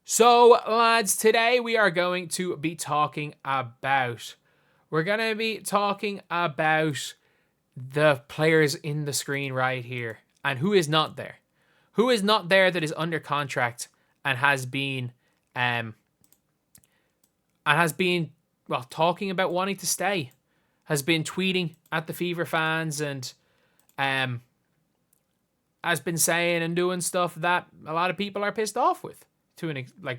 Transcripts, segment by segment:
So, lads, today we are going to be talking about the players in the screen right here and who is not there. Who is not there that is under contract and has been talking about wanting to stay, has been tweeting at the Fever fans and has been saying and doing stuff that a lot of people are pissed off with,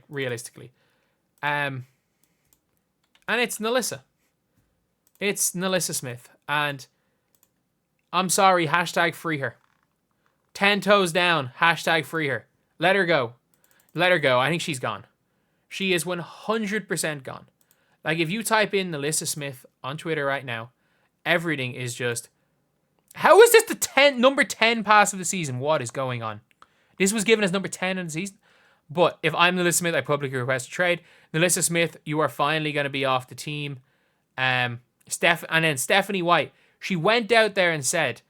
realistically. And it's Nalyssa. It's Nalyssa Smith. And I'm sorry, hashtag free her. 10 toes down, hashtag free her. Let her go. Let her go. I think she's gone. She is 100% gone. Like, if you type in Nalyssa Smith on Twitter right now, everything is just, how is this the number 10 pass of the season? What is going on? This was given as number 10 in the season. But if I'm Nalyssa Smith, I publicly request a trade. Nalyssa Smith, you are finally going to be off the team. And then Stephanie White, she went out there and said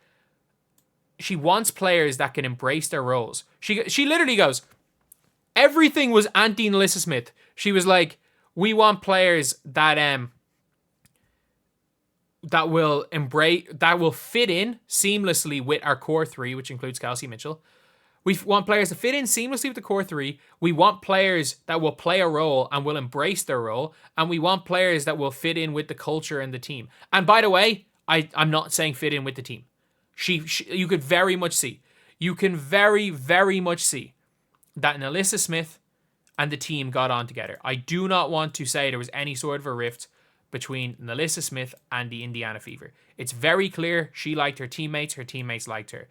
she wants players that can embrace their roles. She literally goes, everything was anti Nalyssa Smith. She was like, we want players that will fit in seamlessly with our core three, which includes Kelsey Mitchell. We want players to fit in seamlessly with the core three. We want players that will play a role and will embrace their role. And we want players that will fit in with the culture and the team. And by the way, I'm not saying fit in with the team. You could very much see. You can very, very much see that Nalyssa Smith and the team got on together. I do not want to say there was any sort of a rift between Nalyssa Smith and the Indiana Fever. It's very clear she liked her teammates liked her.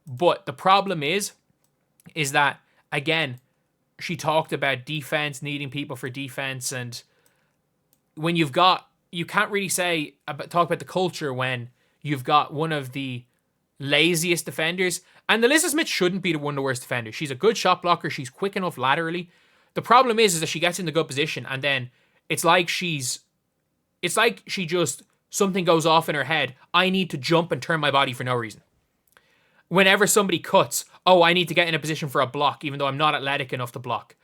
But the problem is that, again, she talked about defense, needing people for defense, and when you can't really talk about the culture when you've got one of the laziest defenders. And Nalyssa Smith shouldn't be one of the worst defenders. She's a good shot blocker. She's quick enough laterally. The problem is that she gets in the good position and then something goes off in her head. I need to jump and turn my body for no reason. Whenever somebody cuts, I need to get in a position for a block, even though I'm not athletic enough to block.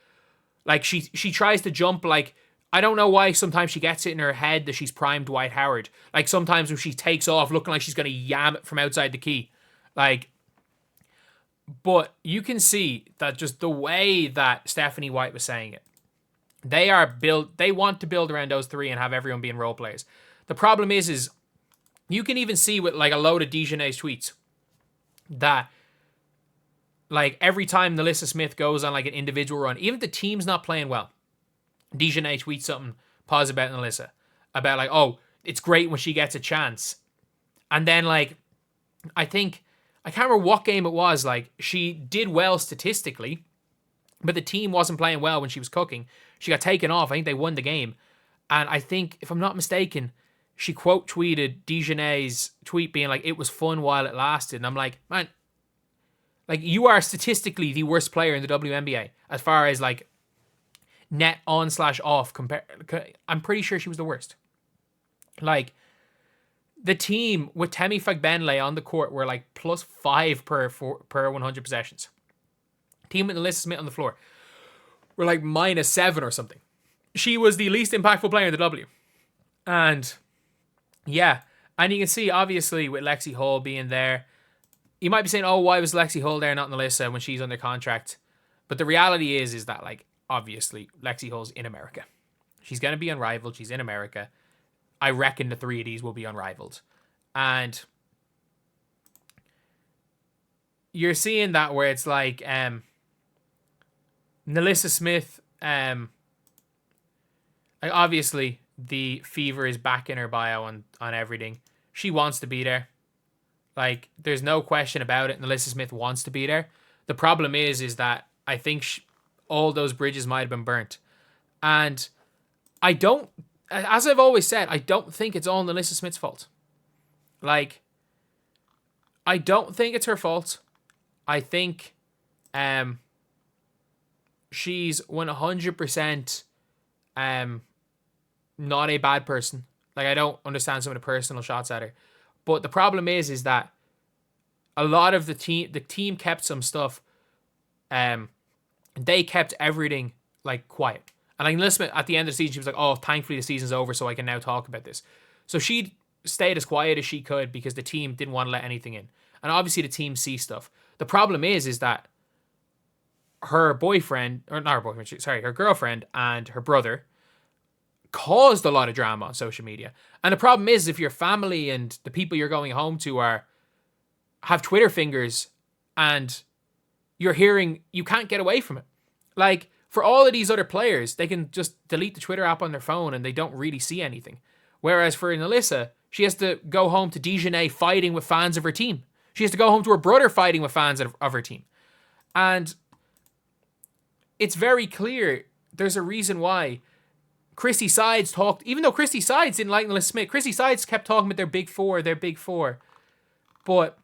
Like, she tries to jump, like, I don't know why sometimes she gets it in her head that she's prime Dwight Howard. Like, sometimes when she takes off looking like she's going to yam it from outside the key. Like, but you can see that just the way that Stephanie White was saying it, they want to build around those three and have everyone being role players. The problem is you can even see with, like, a load of Dejanay's tweets that, like, every time Nalyssa Smith goes on, like, an individual run, even if the team's not playing well, Dejanay tweets something positive about Nalyssa. About, like, it's great when she gets a chance. And then, like, I can't remember what game it was, like, she did well statistically, but the team wasn't playing well when she was cooking. She got taken off. I think they won the game. And I think, if I'm not mistaken, she quote tweeted Dejanay's tweet being like, it was fun while it lasted. And I'm like, man, like, you are statistically the worst player in the WNBA as far as, like, net on/off. I'm pretty sure she was the worst. Like, the team with Temi Fagbenle on the court were like +5 per 100 possessions. Team with Nalyssa Smith on the floor were like -7 or something. She was the least impactful player in the W. And yeah, and you can see obviously with Lexi Hull being there, you might be saying, why was Lexi Hull there, not Nalyssa, when she's under contract? But the reality is that, like, obviously Lexi Hull's in America. She's going to be unrivaled. She's in America. I reckon the three of these will be unrivaled. And you're seeing that where it's like Nalyssa Smith, like, obviously the Fever is back in her bio on everything. She wants to be there. Like, there's no question about it. Nalyssa Smith wants to be there. The problem is that I think all those bridges might have been burnt. And as I've always said, I don't think it's all Nalyssa Smith's fault. Like, I don't think it's her fault. I think she's 100% not a bad person. Like, I don't understand some of the personal shots at her. But the problem is that a lot of the team kept some stuff. They kept everything like quiet. And like Nalyssa Smith, at the end of the season, she was like, "Oh, thankfully the season's over, so I can now talk about this." So she stayed as quiet as she could because the team didn't want to let anything in. And obviously the team sees stuff. The problem is that her boyfriend, or not her boyfriend, sorry, her girlfriend and her brother caused a lot of drama on social media. And the problem is, if your family and the people you're going home to have Twitter fingers and you're hearing, you can't get away from it. Like, for all of these other players, they can just delete the Twitter app on their phone and they don't really see anything. Whereas for Nalyssa, she has to go home to Dijonay fighting with fans of her team. She has to go home to her brother fighting with fans of her team. And it's very clear there's a reason why Chrissy Sides talked, even though Chrissy Sides didn't like Nalyssa Smith, Chrissy Sides kept talking about their big four. But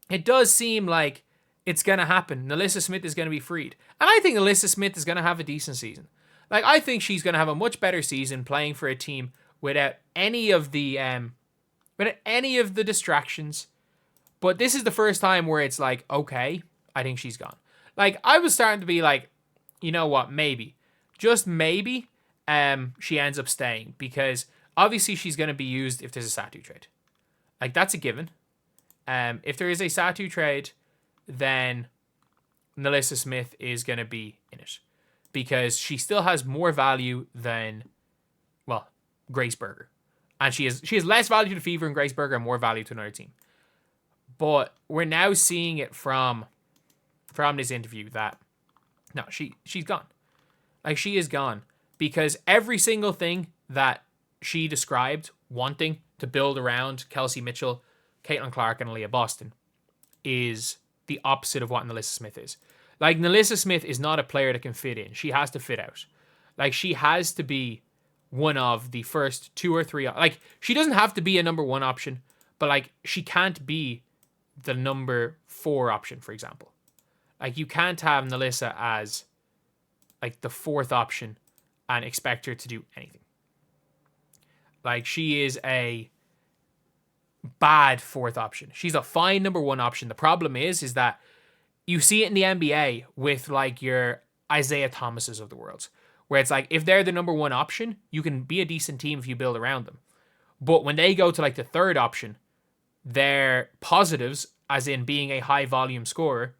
it does seem like it's going to happen. Nalyssa Smith is going to be freed. And I think Nalyssa Smith is going to have a decent season. Like, I think she's going to have a much better season playing for a team without any of the distractions. But this is the first time where it's like, okay, I think she's gone. Like, I was starting to be like, you know what, maybe. Just maybe she ends up staying. Because obviously she's going to be used if there's a Satu trade. Like, that's a given. If there is a Satu trade, then Nalyssa Smith is going to be in it. Because she still has more value than, well, Grace Berger. And she has less value to Fever and Grace Berger and more value to another team. But we're now seeing it from this interview that, no, she's gone. Like, she is gone. Because every single thing that she described wanting to build around Kelsey Mitchell, Caitlin Clark, and Aaliyah Boston is the opposite of what Nalyssa Smith is. Like, Nalyssa Smith is not a player that can fit in. She has to fit out. Like, she has to be one of the first 2 or 3. Like, she doesn't have to be a number 1 option, but, like, she can't be the number 4 option, for example. Like, you can't have Nalyssa as, like, the 4th option and expect her to do anything. Like, she is a bad 4th option. She's a fine number 1 option. The problem is that you see it in the NBA with, like, your Isaiah Thomases of the world, where it's like, if they're the number 1 option, you can be a decent team if you build around them. But when they go to, like, the 3rd option, their positives, as in being a high volume scorer,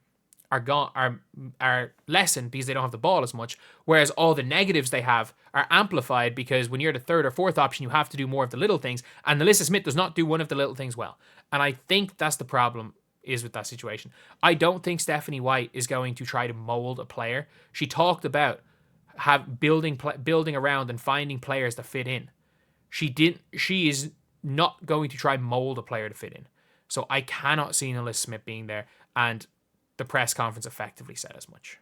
are lessened because they don't have the ball as much, whereas all the negatives they have are amplified because when you're the 3rd or 4th option, you have to do more of the little things, and Nalyssa Smith does not do one of the little things well. And I think that's the problem is with that situation. I don't think Stephanie White is going to try to mold a player. She talked about building around and finding players that fit in. She is not going to try mold a player to fit in. So I cannot see Nalyssa Smith being there, and the press conference effectively said as much.